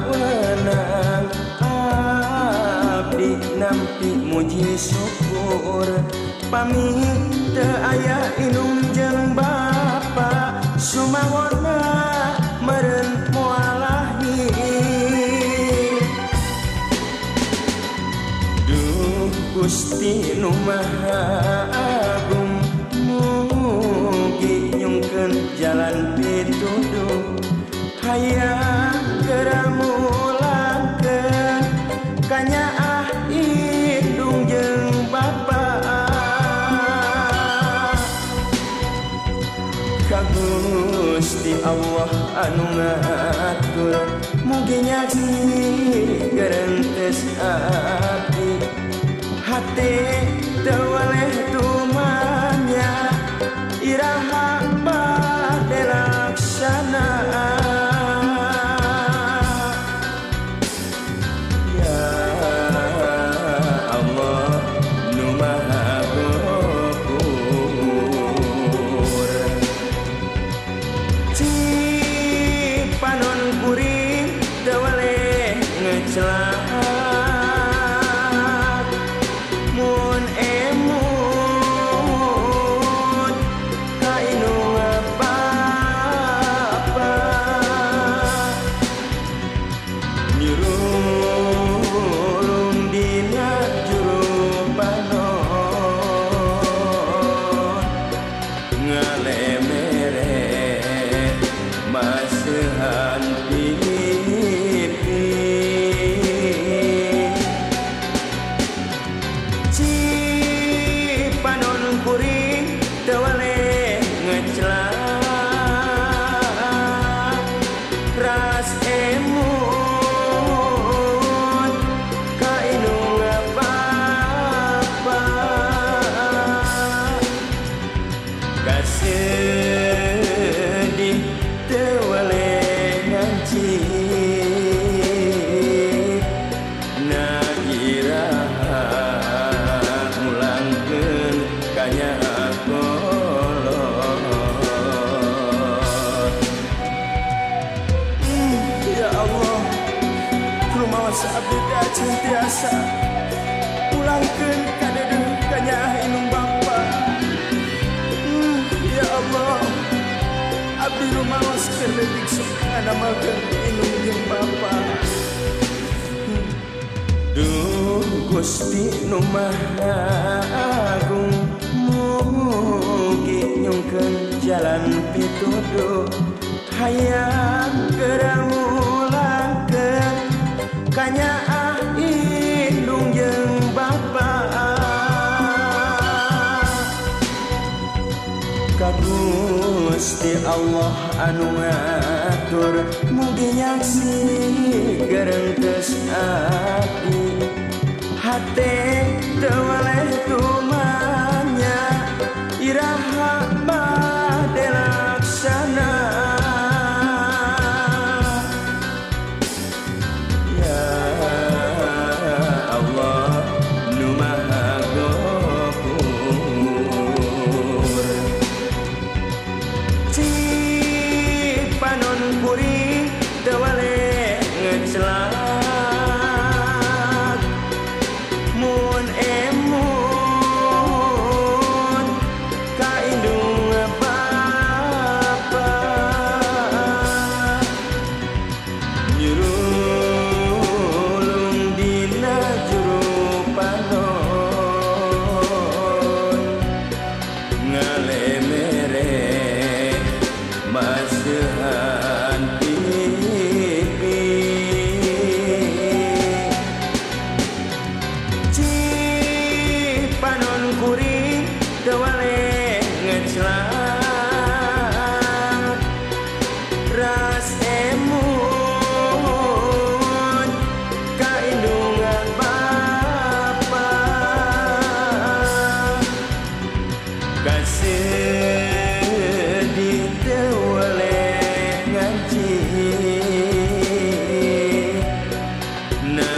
wenang abdi nampi muji syukur pamit teu aya inung jeung bapa sumawona meureun moal lahir. Duh Gusti nu Maha Agung mugi nyungkeun jalan pituduh hayang geramulangkeun kanyaah indung jeung bapa ka Gusti Allah anu ngatur mugi nyageureunteus abdi hate teu waleh tumanya iraha bade laksana. Ya Allah nu Maha Ghafuur cipanon kuring teu waleh ngeclak mun emut ka inung apa-apa nyurulung dina juru panon ngalemere maseuhan pipi cipanon kuring teu waleh ngeclak ras emut ka inung apa-apa kasedih teu waleh ngancik na iraha mulangkeun kanyaah kolot. Ya Allah rumaos abdi dacin tiasa ulangkeun kadeudeung kanyaah inung bapa. Ya Allah abdi rumaos keur leutik sok nganamalkeun inung jeung bapa. Duh Gusti nu Maha Agung mugi nyungkeun jalan pituduh hayang geramulangkeun kanyaah indung jeung bapa ka Gusti Allah anu ngatur mugi nyageureunteus abdi hate teu waleh tumanya iraha bade laksana. Ya Allah nu Maha Ghafuur cipanon kuring teu waleh ngeclak mun emut ka indung bapa nyurulung dina juru panon ngalemere maseuhan pipi cipanon kuring teu waleh ngeclak ras emut ka indung bapa kasedih teu waleh ngancik na